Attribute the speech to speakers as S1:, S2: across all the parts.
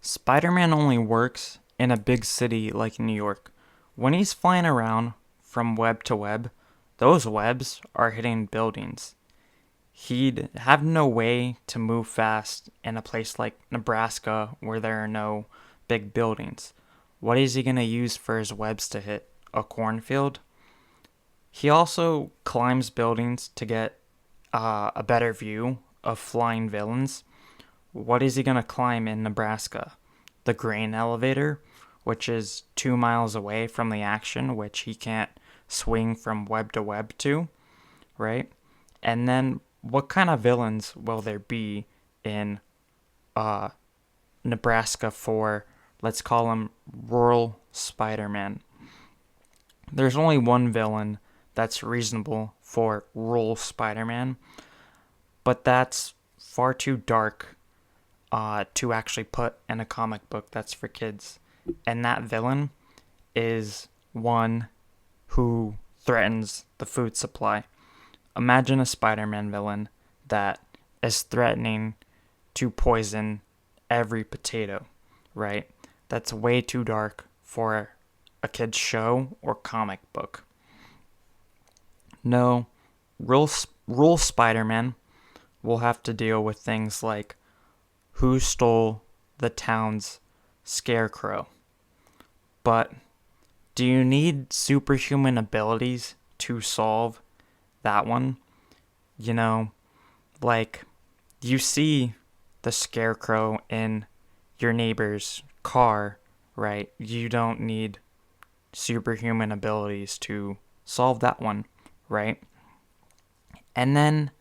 S1: Spider-Man only works in a big city like New York. When he's flying around from web to web, those webs are hitting buildings. He'd have no way to move fast in a place like Nebraska where there are no big buildings. What is he going to use for his webs to hit? A cornfield? He also climbs buildings to get a better view of flying villains. What is he going to climb in Nebraska? The grain elevator, which is 2 miles away from the action, which he can't swing from web to web to, right? And then what kind of villains will there be in uh, Nebraska for, let's call him rural Spider-Man? There's only one villain that's reasonable for rural Spider-Man, but that's far too dark to actually put in a comic book that's for kids. And that villain is one who threatens the food supply. Imagine a Spider-Man villain that is threatening to poison every potato, right? That's way too dark for a kid's show or comic book. No, real Spider-Man will have to deal with things like who stole the town's scarecrow. But do you need superhuman abilities to solve that one? You know, like you see the scarecrow in your neighbor's car, right? You don't need superhuman abilities to solve that one, right? And then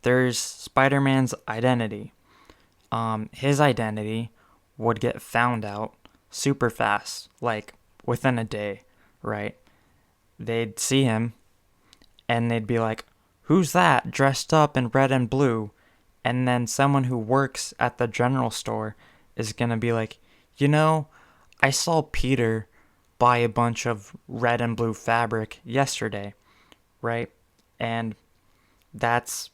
S1: there's Spider-Man's identity. His identity would get found out super fast, like within a day, right? They'd see him and they'd be like, "Who's that dressed up in red and blue?" And then someone who works at the general store is going to be like, I saw Peter buy a bunch of red and blue fabric yesterday, right? And that's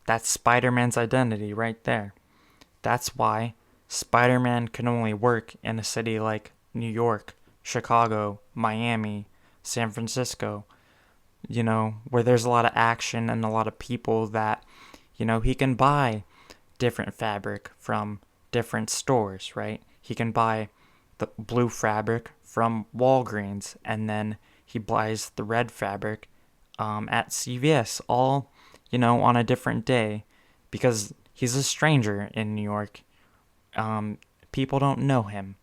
S1: Spider-Man's identity right there. That's why Spider-Man can only work in a city like New York, Chicago, Miami, San Francisco, where there's a lot of action and a lot of people that, he can buy different fabric from different stores, right? He can buy the blue fabric from Walgreens and then he buys the red fabric at CVS, all, on a different day because he's a stranger in New York. People don't know him.